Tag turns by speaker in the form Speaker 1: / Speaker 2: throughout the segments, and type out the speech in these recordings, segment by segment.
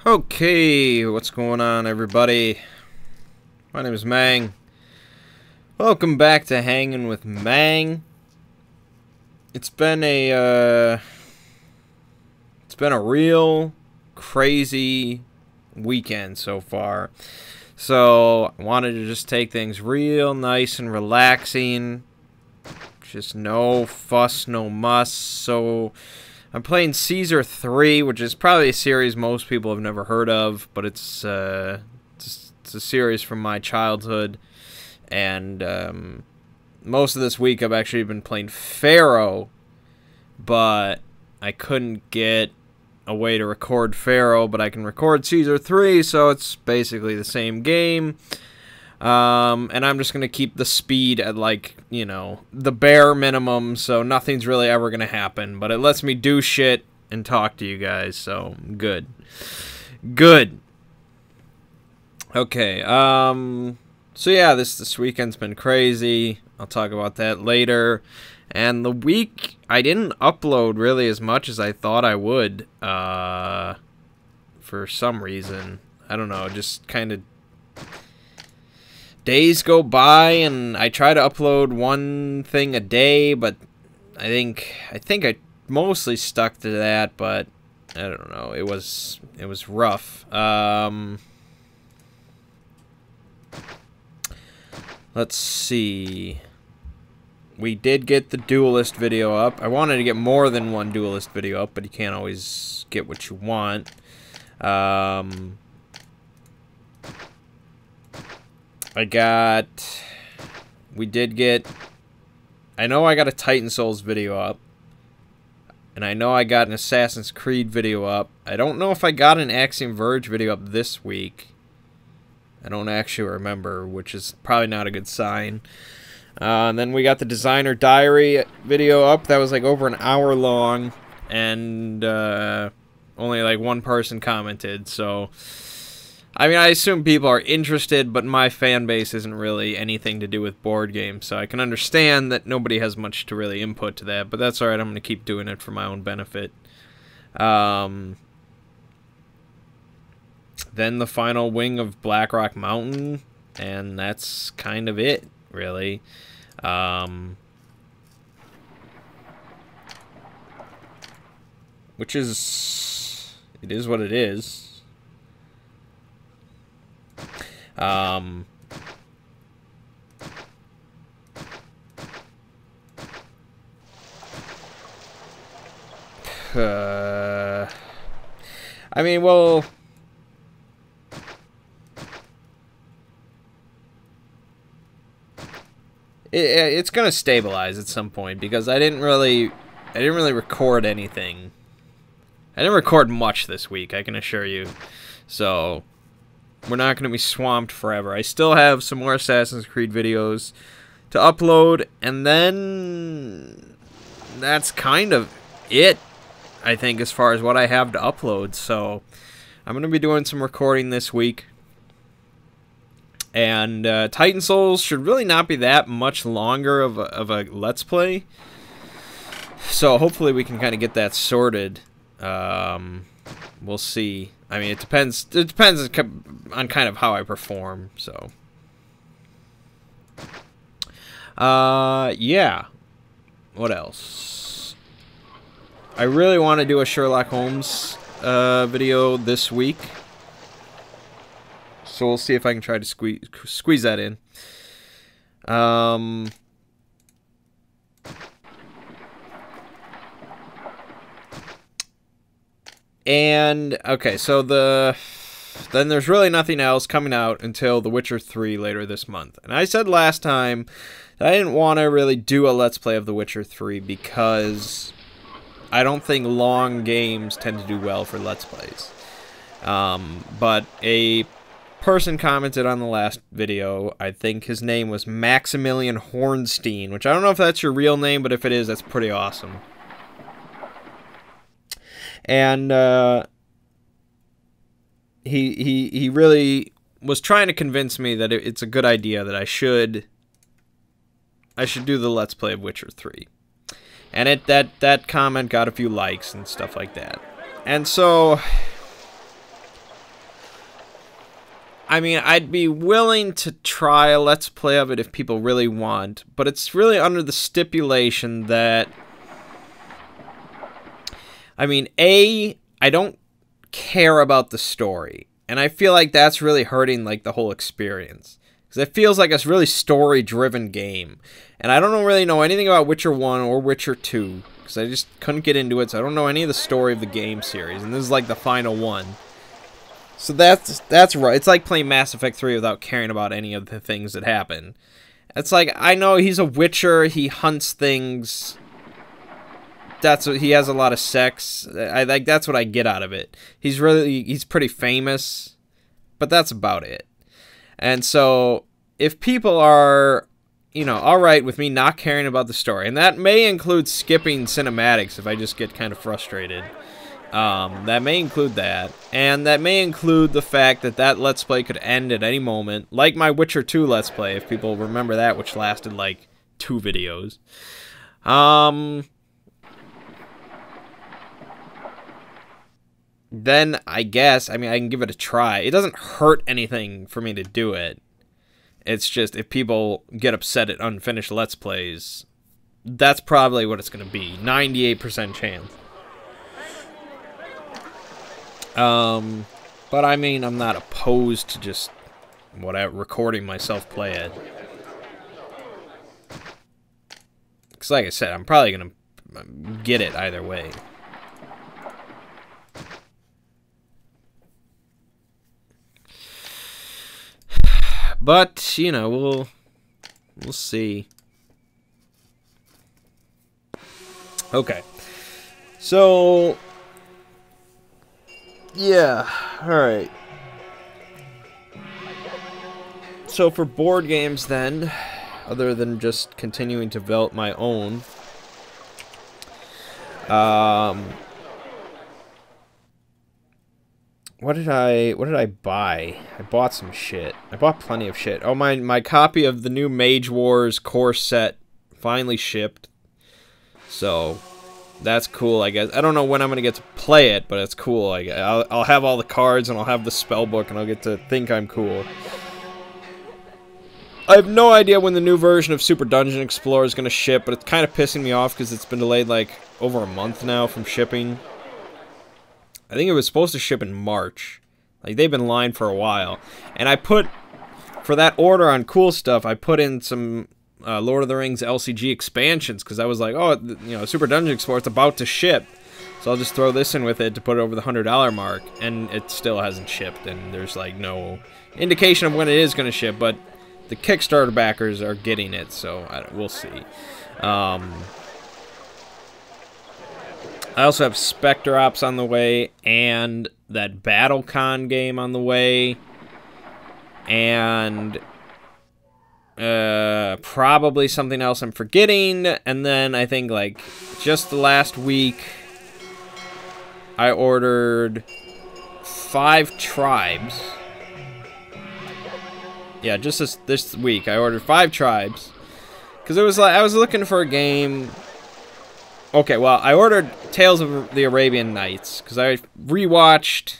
Speaker 1: Okay, what's going on, everybody? My name is Mangg. Welcome back to Hanging with Mangg. It's been a real crazy weekend so far. So I wanted to just take things real nice and relaxing. Just no fuss, no muss. So I'm playing Caesar 3, which is probably a series most people have never heard of, but it's a series from my childhood. And most of this week I've actually been playing Pharaoh, but I couldn't get a way to record Pharaoh, but I can record Caesar 3, so it's basically the same game. And I'm just going to keep the speed at, like, you know, the bare minimum, so nothing's really ever going to happen. But it lets me do shit and talk to you guys, so good. Good. Okay, so yeah, this weekend's been crazy. I'll talk about that later. And the week, I didn't upload really as much as I thought I would, for some reason. I don't know, just kind of days go by, and I try to upload one thing a day, but I think I mostly stuck to that, but I don't know, it was rough. Let's see. We did get the duelist video up. I wanted to get more than one duelist video up, but you can't always get what you want. I know I got a Titan Souls video up, and I know I got an Assassin's Creed video up. I don't know if I got an Axiom Verge video up this week. I don't actually remember, which is probably not a good sign. And then we got the Designer Diary video up. That was like over an hour long, and only like one person commented, so I mean, I assume people are interested, but my fan base isn't really anything to do with board games, so I can understand that nobody has much to really input to that, but that's alright, I'm going to keep doing it for my own benefit. Then the final wing of Blackrock Mountain, and that's kind of it, really. Which is... it is what it is. I mean, well, it's gonna stabilize at some point, because I didn't really record anything. I didn't record much this week, I can assure you. So we're not going to be swamped forever. I still have some more Assassin's Creed videos to upload, and then that's kind of it, I think, as far as what I have to upload. So I'm going to be doing some recording this week. And Titan Souls should really not be that much longer of a Let's Play. So hopefully we can kind of get that sorted. We'll see. I mean, it depends on kind of how I perform, so. Yeah. What else? I really want to do a Sherlock Holmes video this week. So we'll see if I can try to squeeze that in. And, okay, so then there's really nothing else coming out until The Witcher 3 later this month. And I said last time that I didn't want to really do a Let's Play of The Witcher 3 because I don't think long games tend to do well for Let's Plays. But a person commented on the last video, I think his name was Maximilian Hornstein, which I don't know if that's your real name, but if it is, that's pretty awesome. And he really was trying to convince me that it's a good idea that I should do the Let's Play of Witcher 3. And that comment got a few likes and stuff like that. And so I mean, I'd be willing to try a Let's Play of it if people really want, but it's really under the stipulation that, I mean, A, I don't care about the story, and I feel like that's really hurting, like, the whole experience, because it feels like a really story-driven game, and I don't really know anything about Witcher 1 or Witcher 2, because I just couldn't get into it, so I don't know any of the story of the game series, and this is, like, the final one. So that's right. It's like playing Mass Effect 3 without caring about any of the things that happen. It's like, I know he's a witcher, he hunts things. He has a lot of sex. Like that's what I get out of it. He's pretty famous, but that's about it. And so if people are, you know, all right with me not caring about the story, and that may include skipping cinematics if I just get kind of frustrated. That may include that, and that may include the fact that that Let's Play could end at any moment, like my Witcher 2 Let's Play, if people remember that, which lasted like 2 videos. Then I guess, I mean, I can give it a try. It doesn't hurt anything for me to do it. It's just, if people get upset at unfinished Let's Plays, that's probably what it's going to be. 98% chance. But I mean, I'm not opposed to just recording myself play it. Because like I said, I'm probably going to get it either way. But, you know, we'll see. Okay. So, yeah, alright. So for board games then, other than just continuing to develop my own, what did I buy? I bought some shit. I bought plenty of shit. Oh, my copy of the new Mage Wars core set finally shipped. So that's cool, I guess. I don't know when I'm gonna get to play it, but it's cool. I'll have all the cards and I'll have the spell book and I'll get to think I'm cool. I have no idea when the new version of Super Dungeon Explorer is gonna ship, but it's kind of pissing me off because it's been delayed like over a month now from shipping. I think it was supposed to ship in March. Like, they've been lying for a while. And I put, for that order on cool stuff, I put in some Lord of the Rings LCG expansions, because I was like, oh, you know, Super Dungeon Explorer, it's about to ship. So I'll just throw this in with it to put it over the $100 mark. And it still hasn't shipped, and there's, like, no indication of when it is going to ship, but the Kickstarter backers are getting it, so we'll see. I also have Spectre Ops on the way, and that BattleCon game on the way, and probably something else I'm forgetting, and then I think, like, just the last week, I ordered 5 tribes. Yeah, just this week, I ordered 5 tribes, because it was like, I was looking for a game. Okay, well, I ordered Tales of the Arabian Nights, because I rewatched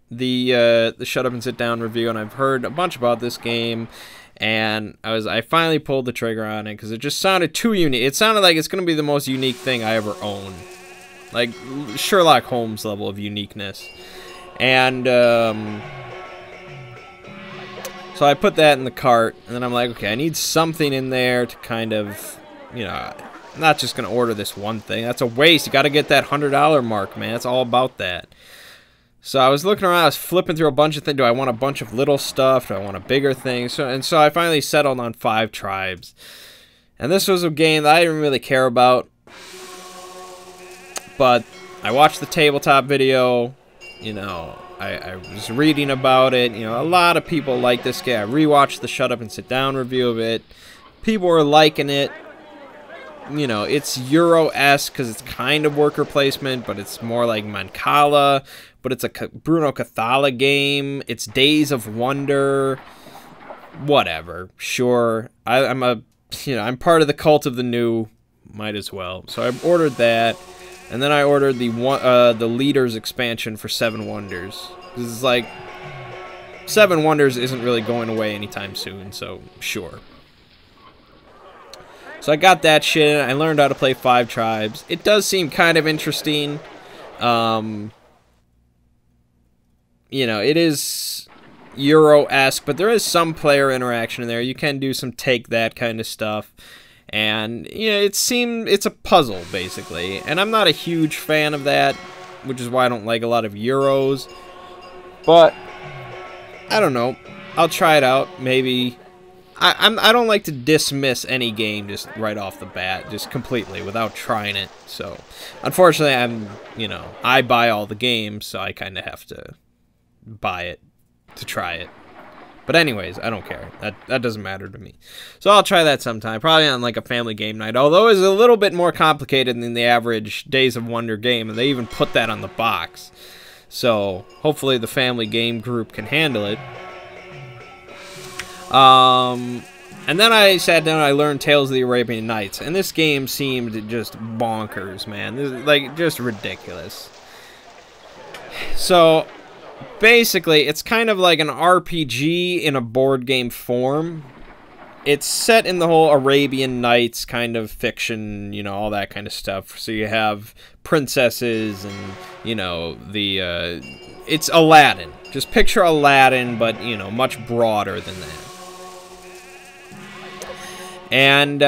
Speaker 1: the Shut Up and Sit Down review, and I've heard a bunch about this game, and I finally pulled the trigger on it, because it just sounded too unique. It sounded like it's going to be the most unique thing I ever own. Like, Sherlock Holmes level of uniqueness. And, so I put that in the cart, and then I'm like, okay, I need something in there to kind of, you know, I'm not just going to order this one thing. That's a waste. You got to get that $100 mark, man. It's all about that. So I was looking around. I was flipping through a bunch of things. Do I want a bunch of little stuff? Do I want a bigger thing? So I finally settled on 5 tribes. And this was a game that I didn't really care about. But I watched the tabletop video. You know, I was reading about it. You know, a lot of people like this game. I rewatched the Shut Up and Sit Down review of it. People were liking it. You know, it's Euro-esque because it's kind of worker placement, but it's more like Mancala, but it's a Bruno Cathala game. It's Days of Wonder. Whatever. Sure. I'm part of the cult of the new. Might as well. So I ordered that, and then I ordered the Leaders expansion for 7 Wonders. This is like, Seven Wonders isn't really going away anytime soon, so sure. So I got that shit. I learned how to play 5 Tribes. It does seem kind of interesting. You know, it is Euro-esque, but there is some player interaction in there. You can do some take that kind of stuff. And, you know, it's a puzzle, basically. And I'm not a huge fan of that, which is why I don't like a lot of Euros. But, I don't know. I'll try it out, maybe. I don't like to dismiss any game just right off the bat, just completely, without trying it. So, unfortunately, I buy all the games, so I kind of have to buy it to try it. But anyways, I don't care. That doesn't matter to me. So I'll try that sometime, probably on like a family game night, although it's a little bit more complicated than the average Days of Wonder game, and they even put that on the box. So hopefully the family game group can handle it. And then I sat down and I learned Tales of the Arabian Nights, and this game seemed just bonkers, man. This is, like, just ridiculous. So basically, it's kind of like an RPG in a board game form. It's set in the whole Arabian Nights kind of fiction, you know, all that kind of stuff. So you have princesses and, you know, it's Aladdin. Just picture Aladdin, but, you know, much broader than that. And,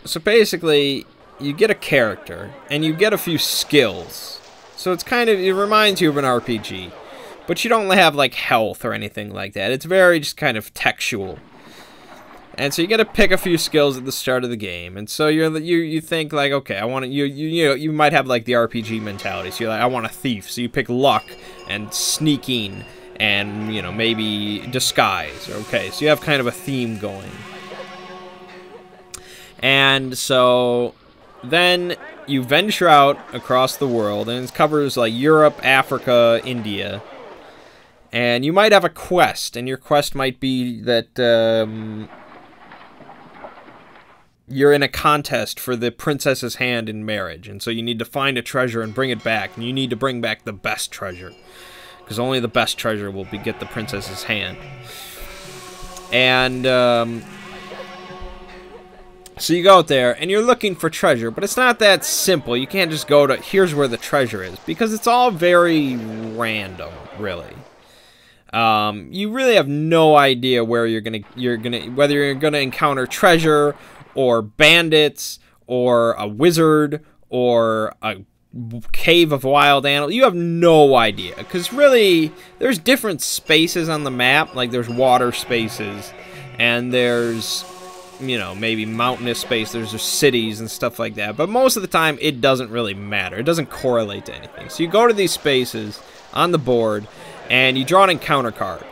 Speaker 1: so basically, you get a character, and you get a few skills. So it's kind of, it reminds you of an RPG. But you don't have, like, health or anything like that. It's very just kind of textual. And so you got to pick a few skills at the start of the game. And so you think, like, okay, I want to, you might have, like, the RPG mentality. So you're like, I want a thief. So you pick luck and sneaking and, you know, maybe disguise. Okay, so you have kind of a theme going. And so then you venture out across the world, and it covers like Europe, Africa, India. And you might have a quest, and your quest might be that you're in a contest for the princess's hand in marriage. And so you need to find a treasure and bring it back. And you need to bring back the best treasure, because only the best treasure will get the princess's hand. And so you go out there, and you're looking for treasure, but it's not that simple. You can't just go to, here's where the treasure is, because it's all very random, really. You really have no idea where whether you're gonna encounter treasure, or bandits, or a wizard, or a cave of wild animals. You have no idea, because really, there's different spaces on the map. Like, there's water spaces, and there's, you know, maybe mountainous space, there's just cities and stuff like that. But most of the time, it doesn't really matter. It doesn't correlate to anything. So you go to these spaces on the board, and you draw an encounter card.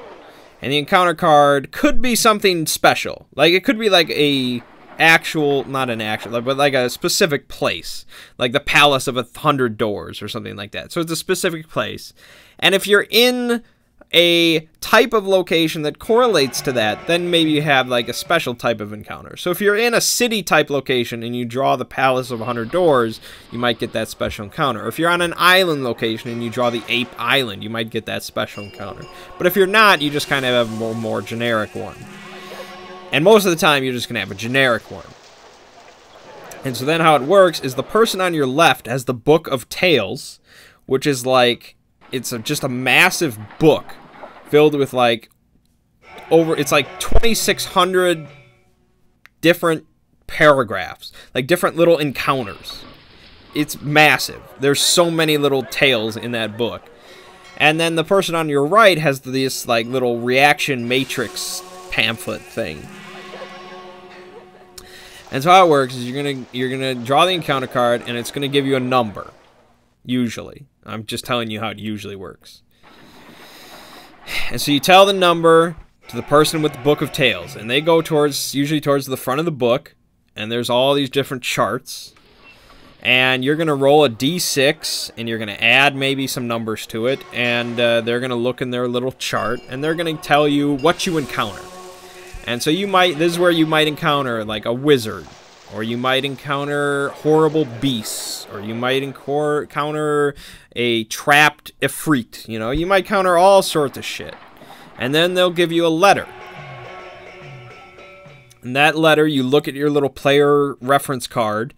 Speaker 1: And the encounter card could be something special. Like, it could be like not an actual, but like a specific place. Like the Palace of 100 Doors or something like that. So it's a specific place. And if you're in a type of location that correlates to that, then maybe you have like a special type of encounter. So if you're in a city type location and you draw the Palace of 100 Doors, you might get that special encounter. Or if you're on an island location and you draw the Ape Island, you might get that special encounter. But if you're not, you just kind of have a more generic one. And most of the time, you're just going to have a generic one. And so then how it works is the person on your left has the Book of Tales, which is like, it's just a massive book filled with like it's like 2,600 different paragraphs, like different little encounters. It's massive. There's so many little tales in that book. And then the person on your right has this like little reaction matrix pamphlet thing. And so how it works is you're gonna draw the encounter card, and it's gonna give you a number. Usually. I'm just telling you how it usually works. And so you tell the number to the person with the Book of Tales, and they go usually towards the front of the book, and there's all these different charts. And you're going to roll a d6, and you're going to add maybe some numbers to it, and they're going to look in their little chart, and they're going to tell you what you encounter. And so this is where you might encounter like a wizard, or you might encounter horrible beasts, or you might encounter a trapped ifrit, you know, you might encounter all sorts of shit. And then they'll give you a letter. In that letter, you look at your little player reference card,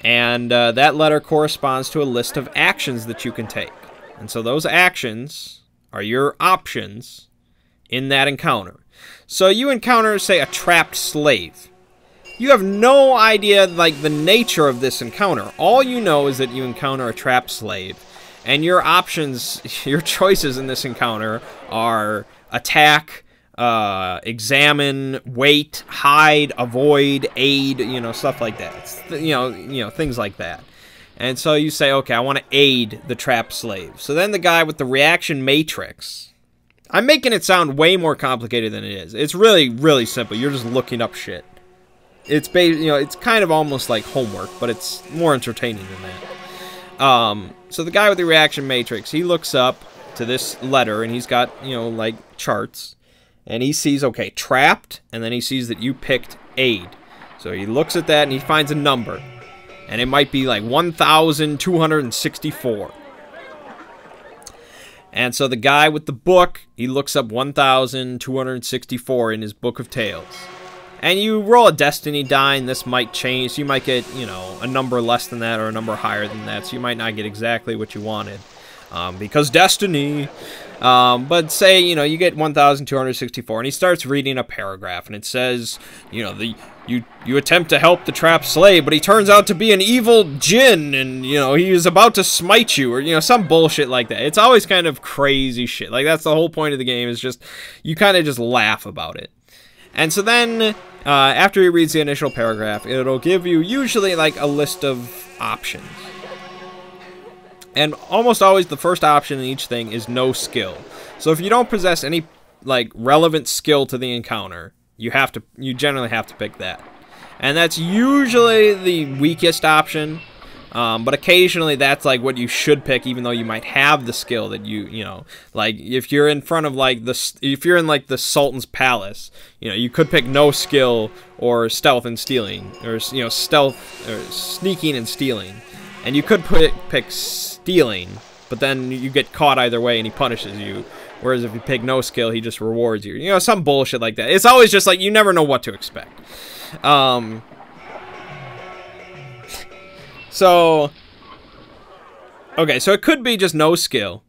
Speaker 1: and that letter corresponds to a list of actions that you can take. And so those actions are your options in that encounter. So you encounter, say, a trapped slave. You have no idea, like, the nature of this encounter. All you know is that you encounter a trapped slave, and your options, your choices in this encounter are attack, examine, wait, hide, avoid, aid, you know, stuff like that. You know, things like that. And so you say, okay, I want to aid the trapped slave. So then the guy with the reaction matrix. I'm making it sound way more complicated than it is. It's really, really simple. You're just looking up shit. It's it's kind of almost like homework, but it's more entertaining than that. So the guy with the reaction matrix, he looks up to this letter, and he's got, you know, like charts. And he sees, okay, trapped, and then he sees that you picked aid. So he looks at that, and he finds a number. And it might be like 1,264. And so the guy with the book, he looks up 1,264 in his book of tales. And you roll a destiny die, and this might change. So you might get, you know, a number less than that or a number higher than that. So you might not get exactly what you wanted. Because destiny. But say, you know, you get 1,264, and he starts reading a paragraph, and it says, you know, you attempt to help the trapped slave, but he turns out to be an evil djinn, and, you know, he is about to smite you, or, you know, some bullshit like that. It's always kind of crazy shit. Like, that's the whole point of the game, is just, you kind of just laugh about it. And so then, after he reads the initial paragraph, it'll give you usually, like, a list of options. And almost always the first option in each thing is no skill. So if you don't possess any, like, relevant skill to the encounter, you generally have to pick that. And that's usually the weakest option. But occasionally that's like what you should pick, even though you might have the skill that you know, like if you're in front of like if you're in like the Sultan's palace, you know, you could pick no skill or stealth and stealing, or, you know, stealth or sneaking and stealing. And you could pick stealing, but then you get caught either way and he punishes you. Whereas if you pick no skill, he just rewards you. You know, some bullshit like that. It's always just like, you never know what to expect. So, okay, so it could be just no skill.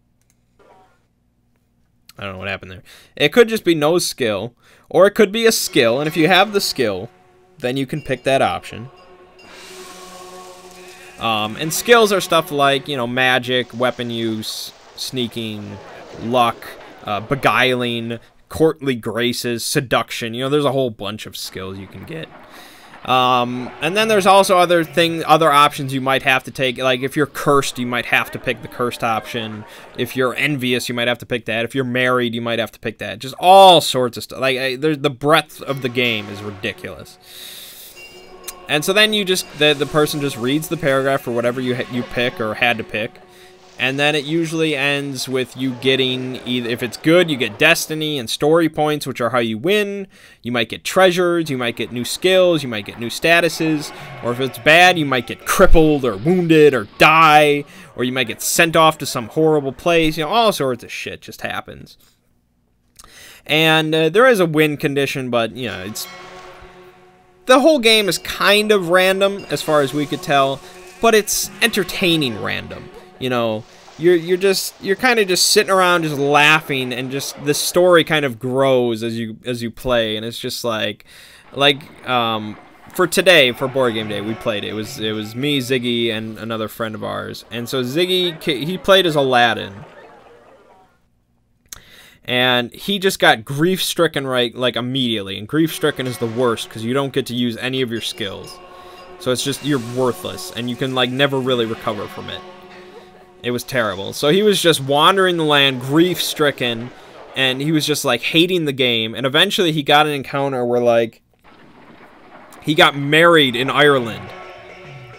Speaker 1: I don't know what happened there. It could just be no skill, or it could be a skill, and if you have the skill, then you can pick that option. And skills are stuff like, you know, magic, weapon use, sneaking, luck, beguiling, courtly graces, seduction. You know, there's a whole bunch of skills you can get. And then there's also other options you might have to take. Like, if you're cursed, you might have to pick the cursed option. If you're envious, you might have to pick that. If you're married, you might have to pick that. Just all sorts of stuff. Like, the breadth of the game is ridiculous. And so then you just, the person just reads the paragraph for whatever you pick or had to pick. And then it usually ends with you getting, either, if it's good, you get destiny and story points, which are how you win. You might get treasures, you might get new skills, you might get new statuses. Or if it's bad, you might get crippled or wounded or die. Or you might get sent off to some horrible place. You know, all sorts of shit just happens. And there is a win condition, but, you know, the whole game is kind of random, as far as we could tell, but it's entertaining random. You know, you're kind of just sitting around just laughing, and just the story kind of grows as you play, and it's just like for today, for Board Game Day, we played it. It was me, Ziggy, and another friend of ours. And so Ziggy, he played as Aladdin. And he just got grief-stricken like immediately. And grief-stricken is the worst because you don't get to use any of your skills. So it's just, you're worthless, and you can like never really recover from it. It was terrible. So he was just wandering the land, grief-stricken, and he was just like hating the game. And eventually he got an encounter where like he got married in Ireland.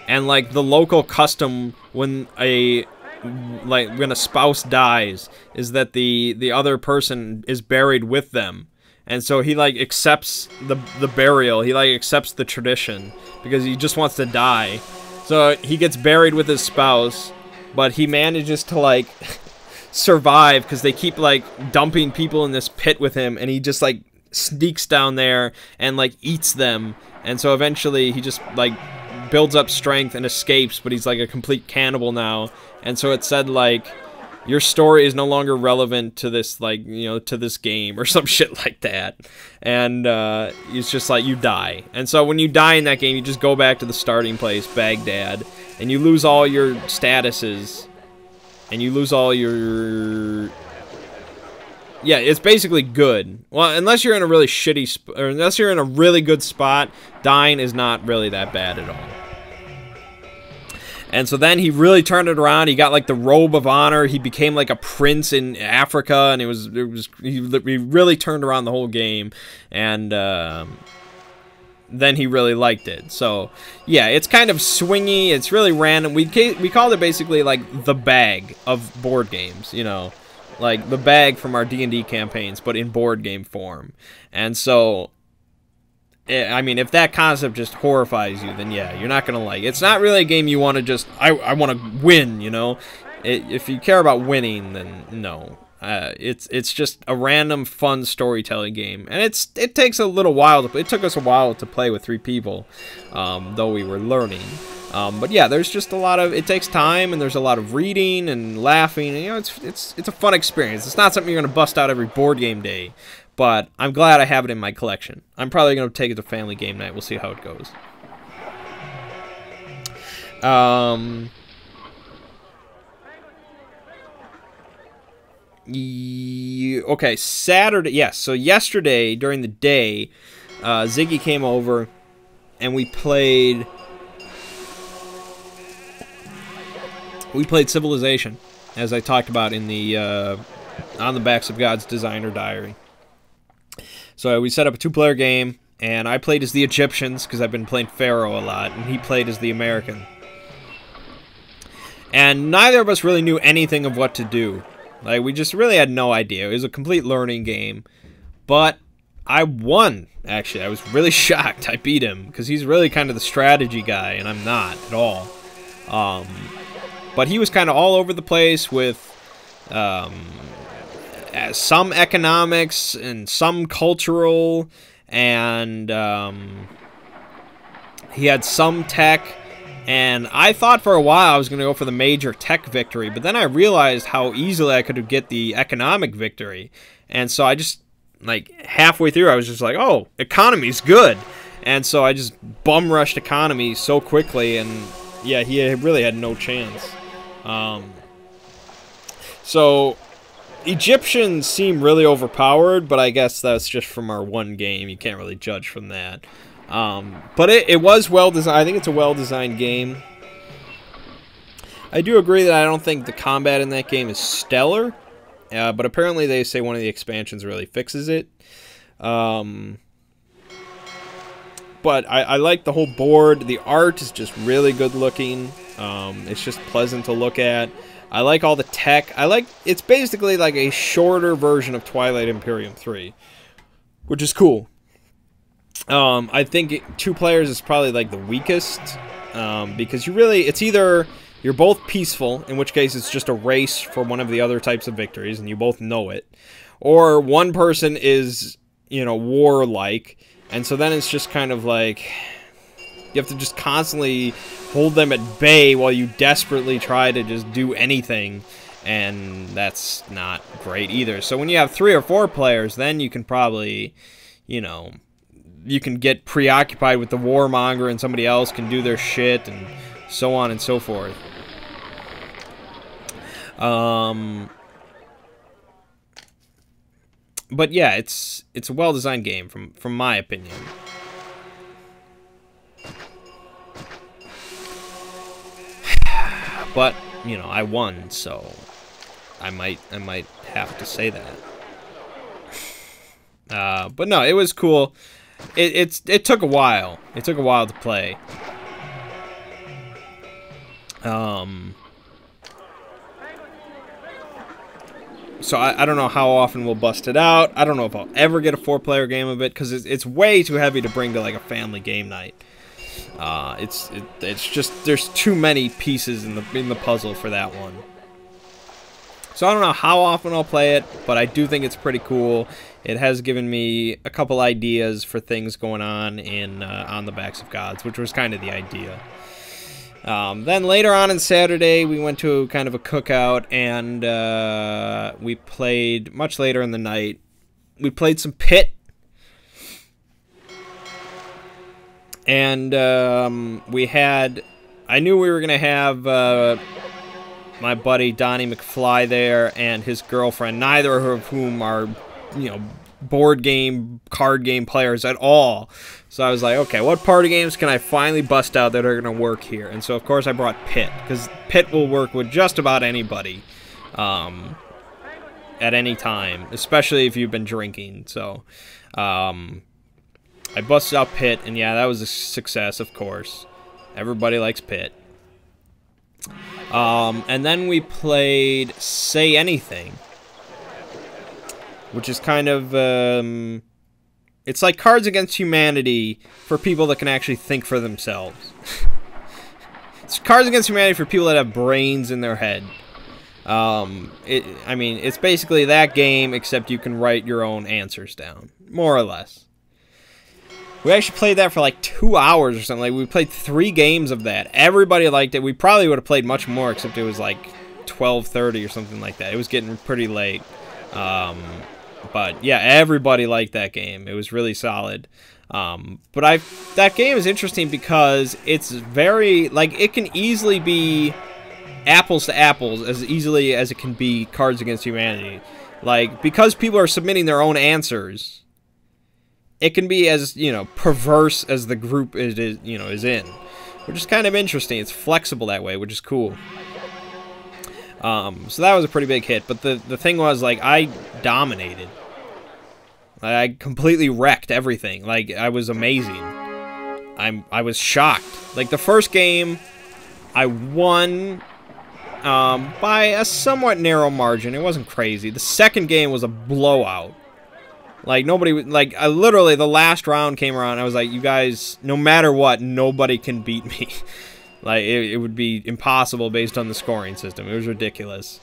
Speaker 1: And like the local custom when a spouse dies is that the other person is buried with them. And so he like accepts the burial. He like accepts the tradition because he just wants to die. So he gets buried with his spouse, but he manages to like survive because they keep like dumping people in this pit with him, and he just like sneaks down there and like eats them, and so eventually he just like builds up strength and escapes, but he's like a complete cannibal now. And so it said like, your story is no longer relevant to this, like, you know, to this game or some shit like that. And it's just like you die. And so when you die in that game, you just go back to the starting place, Baghdad, and you lose all your statuses, and you lose all your... Yeah, it's basically good. Well, unless you're in a really shitty... or unless you're in a really good spot, dying is not really that bad at all. And so then he really turned it around. He got like the robe of honor. He became like a prince in Africa, and he really turned around the whole game. And then he really liked it. So yeah, it's kind of swingy. It's really random. We called it basically like the bag of board games, you know, like the bag from our D&D campaigns, but in board game form. And so, I mean, if that concept just horrifies you, then yeah, you're not going to like it. It's not really a game you want to just, I want to win, you know? If you care about winning, then no. It's just a random, fun storytelling game. And it takes a little while to play. It took us a while to play with 3 people, though we were learning. But yeah, there's just a lot of, it takes time, and there's a lot of reading and laughing. And, you know, it's a fun experience. It's not something you're going to bust out every board game day. But I'm glad I have it in my collection. I'm probably going to take it to family game night. We'll see how it goes. Okay, Saturday. Yes, so yesterday during the day, Ziggy came over, and we played Civilization, as I talked about in the On the Backs of God's Designer Diary. So we set up a 2-player game, and I played as the Egyptians, because I've been playing Pharaoh a lot, and he played as the American. And neither of us really knew anything of what to do. Like, we just really had no idea. It was a complete learning game. But I won, actually. I was really shocked I beat him, because he's really kind of the strategy guy, and I'm not at all. But he was kind of all over the place with... some economics and some cultural, and he had some tech, and I thought for a while I was going to go for the major tech victory, but then I realized how easily I could get the economic victory, and so I just, like, halfway through I was just like, oh, economy's good, and so I just bum rushed economy so quickly, and yeah, he really had no chance. So Egyptians seem really overpowered, but I guess that's just from our one game. You can't really judge from that. But it was well designed. I think it's a well-designed game. I do agree that I don't think the combat in that game is stellar, but apparently they say one of the expansions really fixes it. But I like the whole board. The art is just really good looking. It's just pleasant to look at. I like all the tech. It's basically like a shorter version of Twilight Imperium 3, which is cool. I think 2 players is probably like the weakest, because it's either you're both peaceful, in which case it's just a race for one of the other types of victories, and you both know it, or one person is, you know, warlike, and so then it's just kind of like you have to just constantly hold them at bay while you desperately try to just do anything, and that's not great either. So when you have 3 or 4 players, then you can probably, you know, you can get preoccupied with the warmonger, and somebody else can do their shit, and so on and so forth. But yeah, it's a well-designed game from my opinion. But, you know, I won, so I might have to say that. But no, it was cool. It took a while. It took a while to play. So I don't know how often we'll bust it out. I don't know if I'll ever get a 4-player game of it, because it's way too heavy to bring to like a family game night. It's just there's too many pieces in the puzzle for that one. So I don't know how often I'll play it, but I do think it's pretty cool. It has given me a couple ideas for things going on in On the Backs of Gods, which was kind of the idea. Then later on Saturday, we went to kind of a cookout, and we played, much later in the night, we played some Pit. And we had, I knew we were going to have my buddy Donnie McFly there and his girlfriend, neither of whom are, you know, board game, card game players at all. So I was like, okay, what party games can I finally bust out that are going to work here? And so, of course, I brought Pit, because Pit will work with just about anybody at any time, especially if you've been drinking. So I busted out Pit, and yeah, that was a success, of course. Everybody likes Pit. And then we played Say Anything, which is kind of, it's like Cards Against Humanity for people that can actually think for themselves. It's Cards Against Humanity for people that have brains in their head. I mean, it's basically that game, except you can write your own answers down, more or less. We actually played that for like 2 hours or something. Like, we played 3 games of that. Everybody liked it. We probably would have played much more, except it was like 12:30 or something like that. It was getting pretty late. But yeah, everybody liked that game. It was really solid. But that game is interesting because it's very, like, it can easily be apples to apples as easily as it can be Cards Against Humanity. Like, because people are submitting their own answers, it can be as, you know, perverse as the group is in, which is kind of interesting. It's flexible that way, which is cool. So that was a pretty big hit, but the thing was, like, I dominated. I completely wrecked everything. Like, I was amazing. I was shocked. Like, the first game, I won by a somewhat narrow margin. It wasn't crazy. The second game was a blowout. Like, nobody, like, I literally, the last round came around, I was like, you guys, no matter what, nobody can beat me. Like, it would be impossible based on the scoring system. It was ridiculous.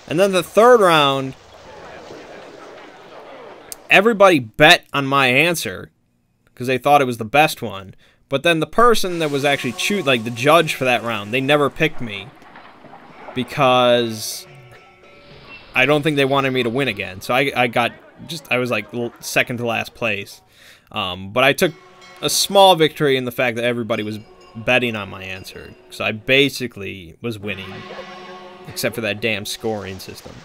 Speaker 1: And then the third round, everybody bet on my answer because they thought it was the best one. But then the person that was actually like the judge for that round, they never picked me because I don't think they wanted me to win again. So I was like second to last place. But I took a small victory in the fact that everybody was betting on my answer. So I basically was winning, except for that damn scoring system.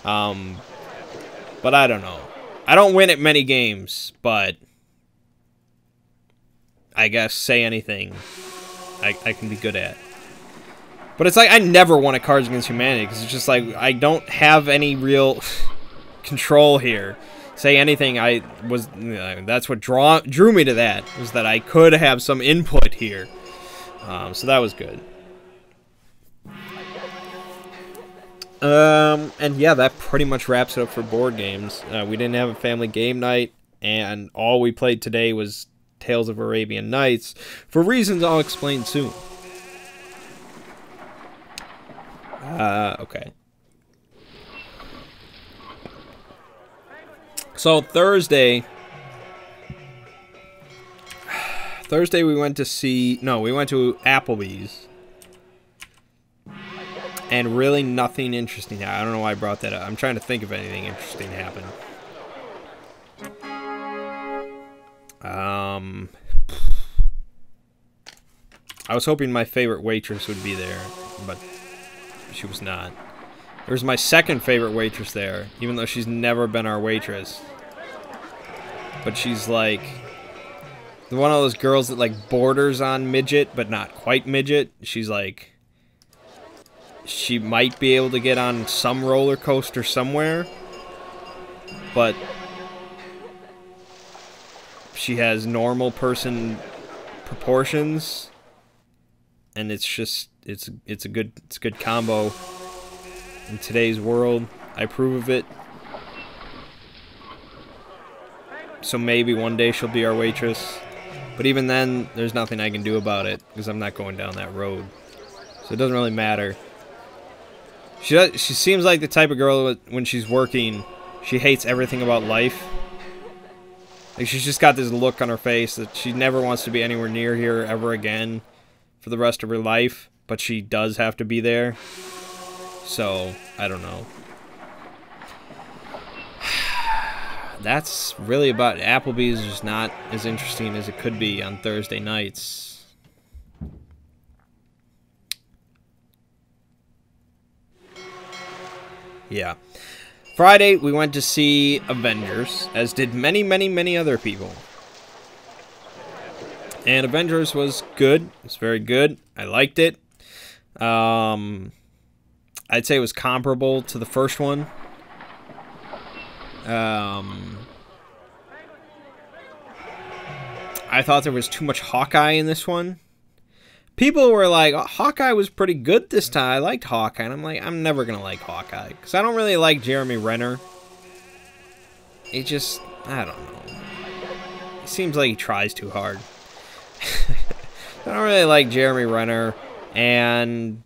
Speaker 1: But I don't know. I don't win at many games, but I guess Say Anything I can be good at. But it's like I never won at Cards Against Humanity because it's just like I don't have any real control here. Say Anything, that's what drew me to that, was that I could have some input here. So that was good. And yeah, that pretty much wraps it up for board games. We didn't have a family game night, and all we played today was Tales of Arabian Nights, for reasons I'll explain soon. Okay. So Thursday we went to Applebee's. And really nothing interesting. I don't know why I brought that up. I'm trying to think if anything interesting happened. I was hoping my favorite waitress would be there, but she was not. There was my second favorite waitress there, even though she's never been our waitress. But she's like one of those girls that like borders on midget, but not quite midget. She's like, she might be able to get on some roller coaster somewhere, but she has normal person proportions, and it's just it's a good combo in today's world. I approve of it. So maybe one day she'll be our waitress, but even then there's nothing I can do about it because I'm not going down that road, so it doesn't really matter. She seems like the type of girl when she's working, she hates everything about life. Like, she's just got this look on her face that she never wants to be anywhere near here ever again for the rest of her life, but she does have to be there. So, I don't know. That's really about it. Applebee's is just not as interesting as it could be on Thursday nights. Yeah. Friday, we went to see Avengers, as did many, many, many other people. And Avengers was good. It was very good. I liked it. I'd say it was comparable to the first one. I thought there was too much Hawkeye in this one. People were like, oh, Hawkeye was pretty good this time. I liked Hawkeye. And I'm like, I'm never going to like Hawkeye. Because I don't really like Jeremy Renner. It just, I don't know. It seems like he tries too hard. I don't really like Jeremy Renner. And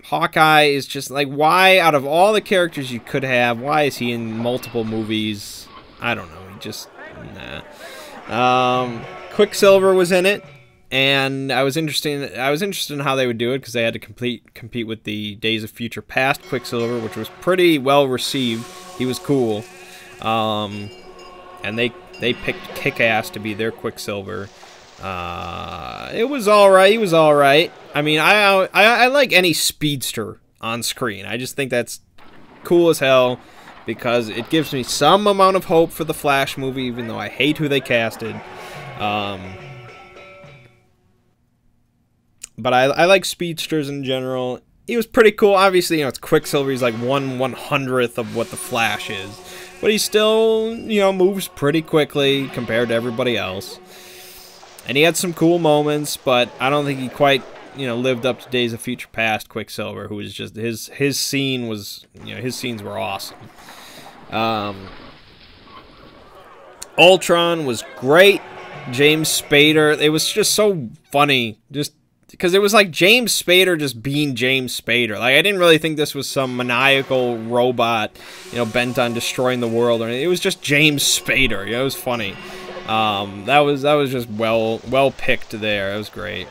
Speaker 1: Hawkeye is just like, why, out of all the characters you could have, why is he in multiple movies? I don't know. He just, nah. Quicksilver was in it. And I was interested in how they would do it because they had to compete with the Days of Future Past Quicksilver, which was pretty well received. He was cool, and they picked Kick-Ass to be their Quicksilver. It was all right. He was all right. I mean, I like any speedster on screen. I just think that's cool as hell because it gives me some amount of hope for the Flash movie, even though I hate who they casted. But I like speedsters in general. He was pretty cool. Obviously, it's Quicksilver. He's like 1/100th of what the Flash is. But he still, moves pretty quickly compared to everybody else. And he had some cool moments, but I don't think he quite, lived up to Days of Future Past Quicksilver, who was just, his scene was, his scenes were awesome. Ultron was great. James Spader, it was just so funny. Just because it was like James Spader just being James Spader. Like, I didn't really think this was some maniacal robot, bent on destroying the world or anything. It was just James Spader. It was funny. That was just well picked there. It was great.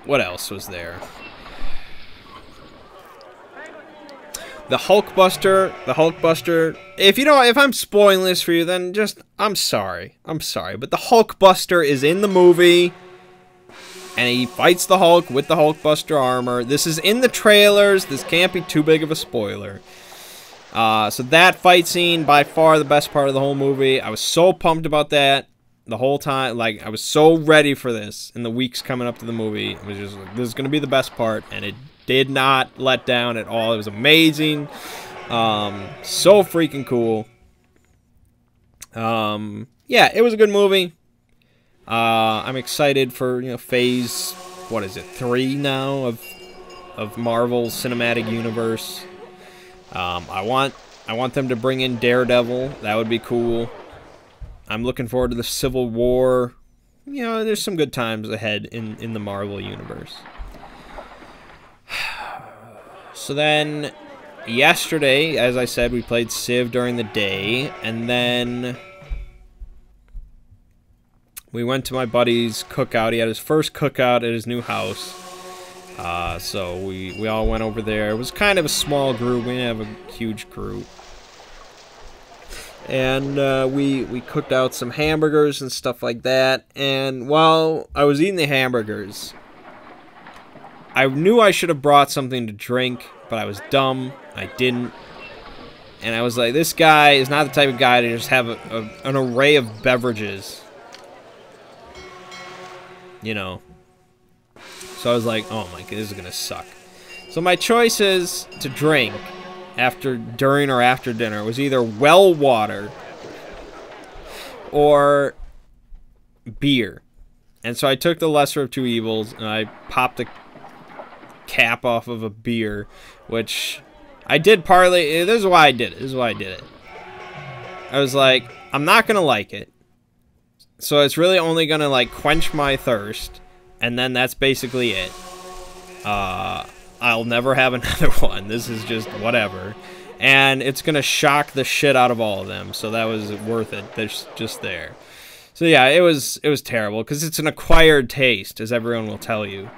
Speaker 1: What else was there? The Hulkbuster, if I'm spoiling this for you, then I'm sorry, but the Hulkbuster is in the movie, and he fights the Hulk with the Hulkbuster armor. This is in the trailers, this can't be too big of a spoiler. So that fight scene, by far the best part of the whole movie. I was so pumped about that the whole time, like, I was so ready for this in the weeks coming up to the movie. It was just like, this is going to be the best part, and it did not let down at all. It was amazing. So freaking cool. Yeah, it was a good movie. I'm excited for, phase, what is it, 3 now of Marvel's Cinematic Universe. I want them to bring in Daredevil. That would be cool. I'm looking forward to the Civil War. There's some good times ahead in the Marvel Universe. So then, yesterday, as I said, we played Civ during the day, and then we went to my buddy's cookout. He had his first cookout at his new house, so we all went over there. It was kind of a small group. We didn't have a huge group. And we cooked out some hamburgers and stuff like that, and while I was eating the hamburgers, I knew I should have brought something to drink, but I was dumb. I didn't. And I was like, this guy is not the type of guy to just have an array of beverages. So I was like, oh my god, this is going to suck. So my choices to drink during or after dinner was either well water or beer. And so I took the lesser of two evils, and I popped a cap off of a beer, which I did partly. This is why I did it. I was like, I'm not gonna like it, So it's really only gonna, like, quench my thirst, and then that's basically it. I'll never have another one. This is just whatever. And it's gonna shock the shit out of all of them, so that was worth it. That's just there. So yeah, it was terrible, because it's an acquired taste, as everyone will tell you.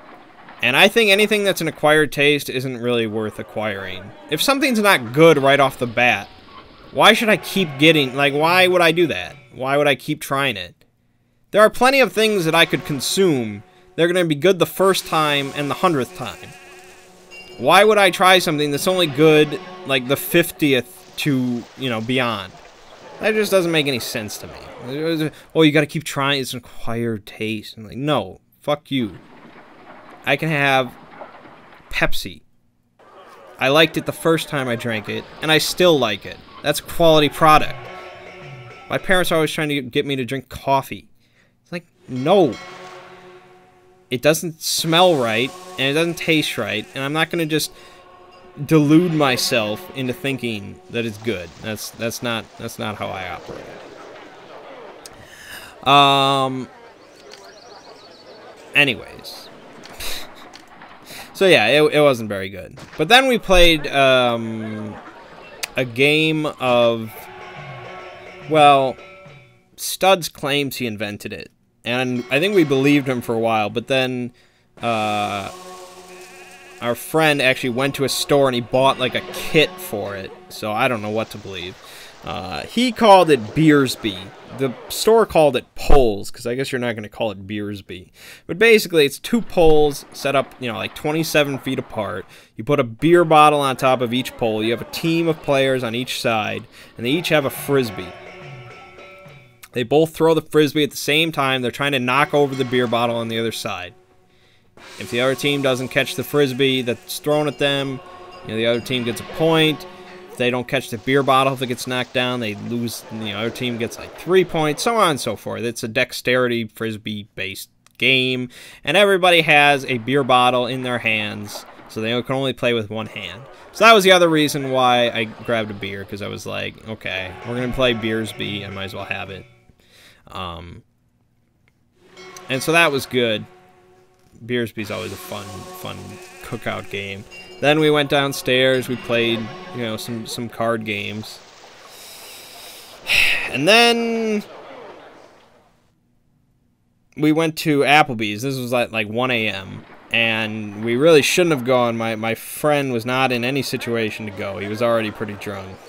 Speaker 1: And I think anything that's an acquired taste isn't really worth acquiring. If something's not good right off the bat, why should I keep getting... Like, why would I do that? Why would I keep trying it? There are plenty of things that I could consume. They're going to be good the first time and the 100th time. Why would I try something that's only good, like, the 50th to, you know, beyond? That just doesn't make any sense to me. Oh, you got to keep trying. It's an acquired taste. I'm like, no, fuck you. I can have Pepsi. I liked it the first time I drank it, and I still like it. That's a quality product. My parents are always trying to get me to drink coffee. It's like, no. It doesn't smell right, and it doesn't taste right, and I'm not going to just delude myself into thinking that it's good. That's not how I operate. Anyways. So yeah, it wasn't very good. But then we played a game of, well, Studs claims he invented it. And I think we believed him for a while, but then our friend actually went to a store and he bought like a kit for it. So I don't know what to believe. He called it Beersby. The store called it poles, because I guess you're not going to call it Beersby. But basically, it's 2 poles set up, you know, like 27 feet apart. You put a beer bottle on top of each pole. You have a team of players on each side, and they each have a frisbee. They both throw the frisbee at the same time. They're trying to knock over the beer bottle on the other side. If the other team doesn't catch the frisbee that's thrown at them, you know, the other team gets a point. If they don't catch the beer bottle, if it gets knocked down, they lose. The other team gets like 3 points, so on and so forth. It's a dexterity frisbee-based game, and everybody has a beer bottle in their hands, so they can only play with one hand. So that was the other reason why I grabbed a beer, because I was like, okay, we're gonna play Beersby, I might as well have it. And so that was good. Beersby's always a fun cookout game. Then we went downstairs, we played, you know, some card games. And then we went to Applebee's. This was like 1 a.m. And we really shouldn't have gone. My friend was not in any situation to go. He was already pretty drunk.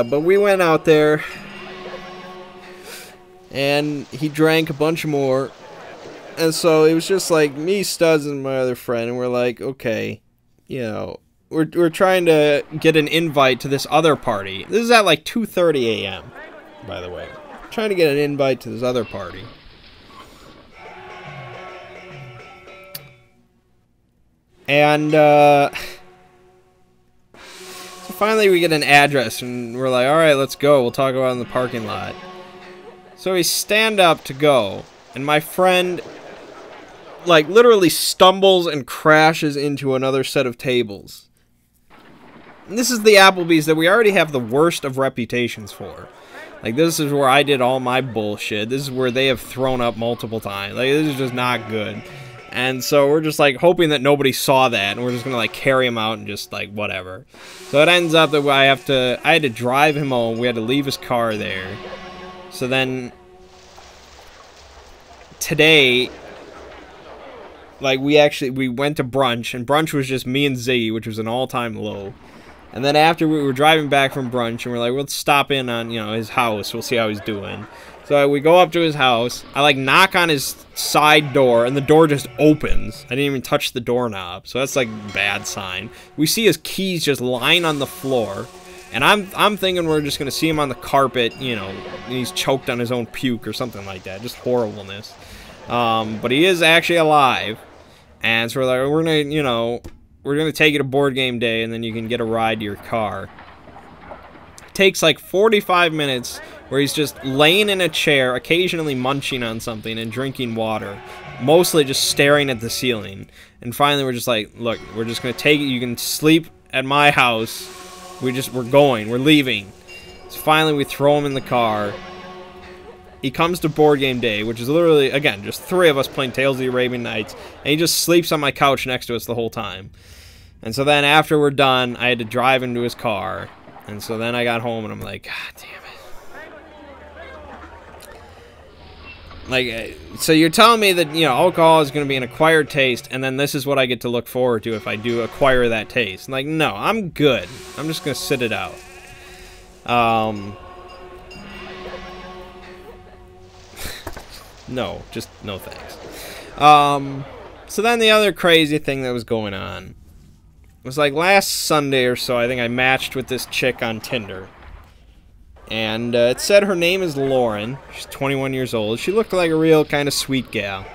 Speaker 1: But we went out there, and he drank a bunch more, and so it was just like me, Studs, and my other friend, and we're like, okay, you know, we're trying to get an invite to this other party. This is at like 2:30 a.m., by the way. Trying to get an invite to this other party. And, so finally we get an address, and we're like, alright, let's go. We'll talk about it in the parking lot. So we stand up to go, and my friend, like, literally stumbles and crashes into another set of tables. And this is the Applebee's that we already have the worst of reputations for. Like, this is where I did all my bullshit. This is where they have thrown up multiple times. Like, this is just not good. And so we're just, like, hoping that nobody saw that, and we're just gonna, like, carry him out and just, like, whatever. So it ends up that I had to drive him home. We had to leave his car there. So then, today, like, we went to brunch, and brunch was just me and Z, which was an all-time low. And then after we were driving back from brunch, and we're like, let's stop in on, you know, his house. We'll see how he's doing. So we go up to his house. I, like, knock on his side door, and the door just opens. I didn't even touch the doorknob, so that's, like, bad sign. We see his keys just lying on the floor, and I'm thinking we're just gonna see him on the carpet, you know, and he's choked on his own puke or something like that. Just horribleness. But he is actually alive, and so we're like, we're gonna, you know, we're gonna take you to board game day, and then you can get a ride to your car. It takes, like, 45 minutes. where he's just laying in a chair, occasionally munching on something and drinking water, mostly just staring at the ceiling. And finally we're just like, look, we're just gonna take it, you can sleep at my house, we're leaving. So finally we throw him in the car. He comes to board game day, which is literally, again, just 3 of us playing Tales of the Arabian Nights, and he just sleeps on my couch next to us the whole time. And so then after we're done, I had to drive him to his car. And so then I got home and I'm like, God damn it. Like, so you're telling me that, you know, alcohol is going to be an acquired taste, and then this is what I get to look forward to if I do acquire that taste. Like, no, I'm good. I'm just going to sit it out. No, just no thanks. So then the other crazy thing that was going on was like last Sunday or so, I think I matched with this chick on Tinder. And it said her name is Lauren. She's 21 years old. She looked like a real kind of sweet gal.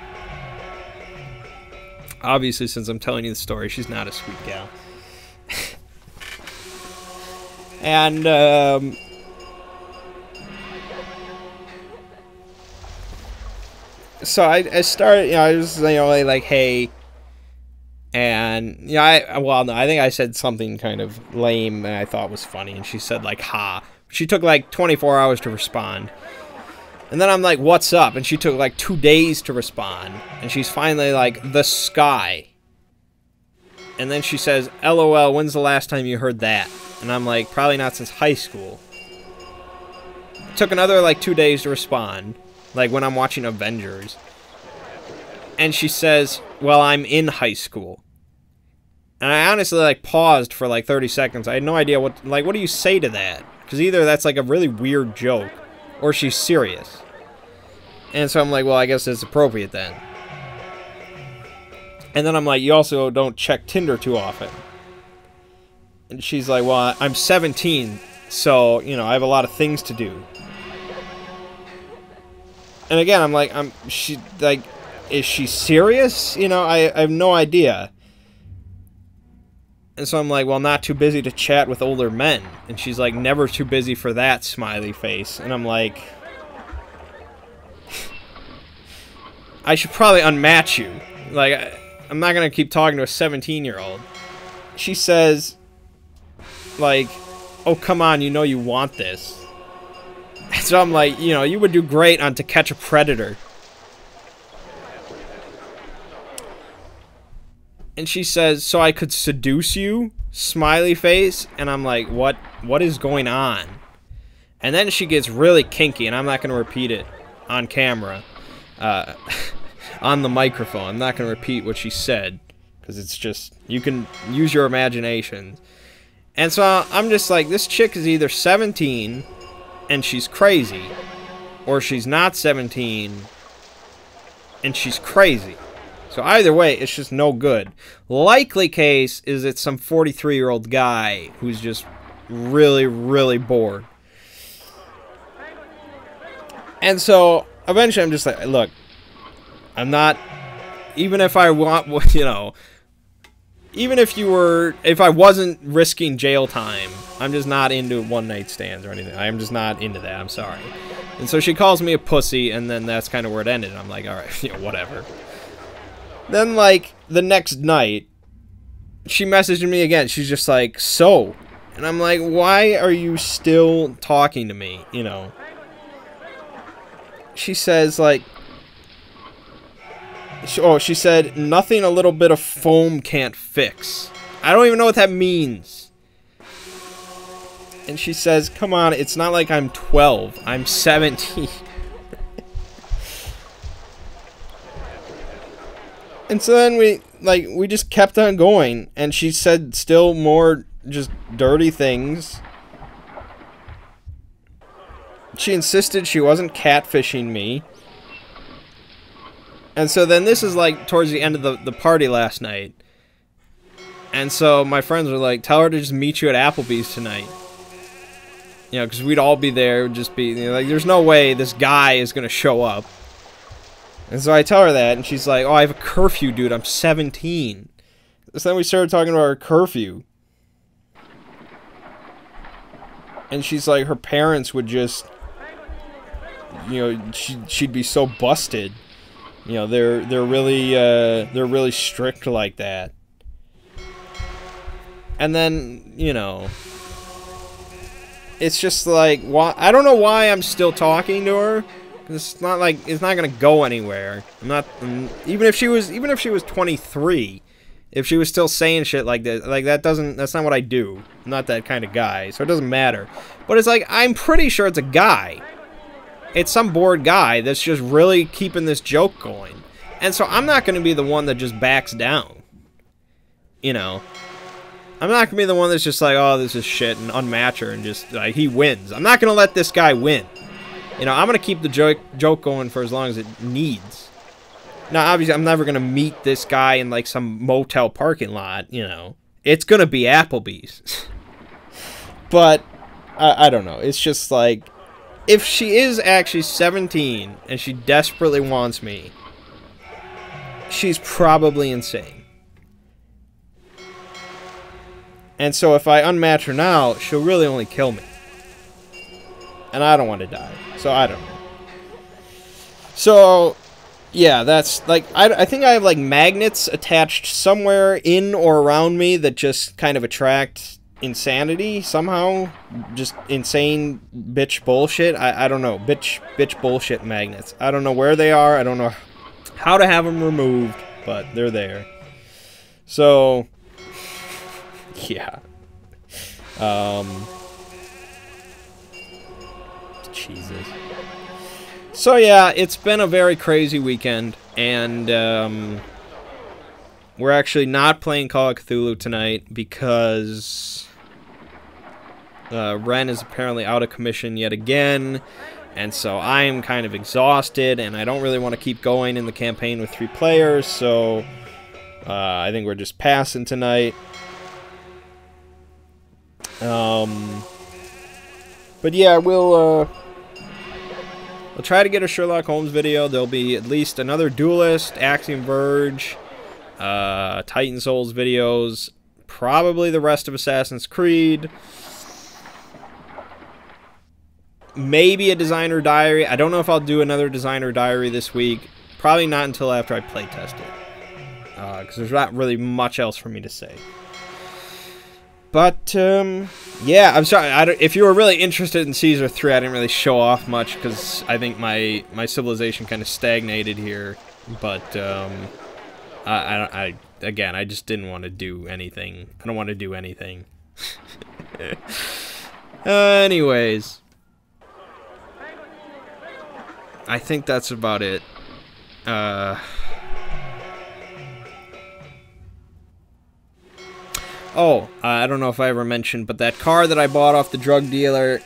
Speaker 1: Obviously, since I'm telling you the story, she's not a sweet gal. And, so I started, you know, I was, you know, like, hey, and, you know, I think I said something kind of lame that I thought was funny, and she said, like, ha. She took, like, 24 hours to respond. And then I'm like, what's up? And she took, like, 2 days to respond, and she's finally like, the sky. And then she says, LOL, when's the last time you heard that? And I'm like, probably not since high school. It took another, like, 2 days to respond. Like when I'm watching Avengers. And she says, well, I'm in high school. And I honestly, like, paused for, like, 30 seconds. I had no idea what do you say to that? Because either that's, like, a really weird joke, or she's serious. And so I'm like, well, I guess it's appropriate then. And then I'm like, you also don't check Tinder too often. And she's like, well, I'm 17, so, you know, I have a lot of things to do. And again, I'm like, is she serious? You know, I have no idea. And so I'm like, well, not too busy to chat with older men. And she's like, never too busy for that, smiley face. And I'm like, I should probably unmatch you. Like, I'm not going to keep talking to a 17-year-old. She says, like, oh, come on, you know you want this. So I'm like, you know, you would do great on To Catch a Predator. And she says, so I could seduce you? Smiley face. And I'm like, what is going on? And then she gets really kinky, and I'm not going to repeat it on camera. On the microphone. I'm not going to repeat what she said. Because it's just, you can use your imagination. And so I'm just like, this chick is either 17... and she's crazy, or she's not 17, and she's crazy. So either way, it's just no good. Likely case is it's some 43-year-old guy who's just really, really bored. And so eventually I'm just like, look, I'm not, even if I want, you know, even if I wasn't risking jail time, I'm just not into one-night stands or anything. I'm just not into that. I'm sorry. And so she calls me a pussy, and then that's kind of where it ended. I'm like, all right, you know, whatever. Then, like, the next night, she messaged me again. She's just like, so. And I'm like, why are you still talking to me, you know? She says, like, she said, nothing a little bit of foam can't fix. I don't even know what that means. And she says, come on, it's not like I'm 12. I'm 17. And so then we just kept on going. And she said still more just dirty things. She insisted she wasn't catfishing me. And so then this is like towards the end of the party last night. And so my friends were like, tell her to just meet you at Applebee's tonight. You know, because we'd all be there. It would just be, you know, like, there's no way this guy is going to show up. And so I tell her that, and she's like, oh, I have a curfew, dude. I'm 17. So then we started talking about our curfew. And she's like, her parents would just you know, she'd be so busted. You know, they're really strict like that. And then, you know, it's just like, why? I don't know why I'm still talking to her. It's not like it's not gonna go anywhere. Even if she was 23, if she was still saying shit like that, that's not what I do. I'm not that kind of guy, so it doesn't matter. But it's like, I'm pretty sure it's a guy. It's some bored guy that's just really keeping this joke going. And so I'm not gonna be the one that just backs down. You know, I'm not gonna be the one that's just like, oh, this is shit, and unmatch her and just like, he wins. I'm not gonna let this guy win. You know, I'm gonna keep the joke going for as long as it needs. Now, obviously, I'm never gonna meet this guy in like some motel parking lot. You know, it's gonna be Applebee's. But I don't know. It's just like, if she is actually 17 and she desperately wants me, she's probably insane. And so if I unmatch her now, she'll really only kill me. And I don't want to die. So I don't know. So, yeah, that's like, I think I have like magnets attached somewhere in or around me that just kind of attract insanity somehow. Just insane bitch bullshit. I don't know. Bitch bullshit magnets. I don't know where they are. I don't know how to have them removed, but they're there. So, yeah. Jesus. So yeah, it's been a very crazy weekend, and we're actually not playing Call of Cthulhu tonight because Ren is apparently out of commission yet again, and so I'm kind of exhausted, and I don't really want to keep going in the campaign with 3 players, so I think we're just passing tonight. But yeah, we'll try to get a Sherlock Holmes video. There'll be at least another Duelist, Axiom Verge, Titan Souls videos, probably the rest of Assassin's Creed, maybe a designer diary. I don't know if I'll do another designer diary this week. Probably not until after I playtest it, because there's not really much else for me to say. But, yeah, I'm sorry. If you were really interested in Caesar 3, I didn't really show off much because I think my civilization kind of stagnated here. But, again, I just didn't want to do anything. I don't want to do anything. Anyways. I think that's about it. Oh, I don't know if I ever mentioned, but that car that I bought off the drug dealer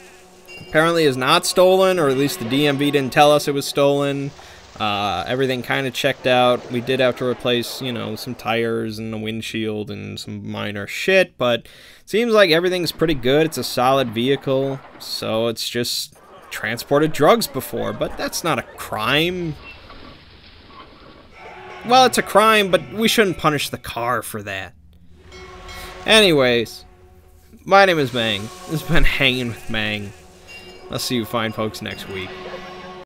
Speaker 1: apparently is not stolen, or at least the DMV didn't tell us it was stolen. Everything kind of checked out. We did have to replace, you know, some tires and the windshield and some minor shit, but it seems like everything's pretty good. It's a solid vehicle, so it's just transported drugs before, but that's not a crime. Well, it's a crime, but we shouldn't punish the car for that. Anyways, my name is Mangg. This has been Hanging with Mangg. I'll see you fine folks next week.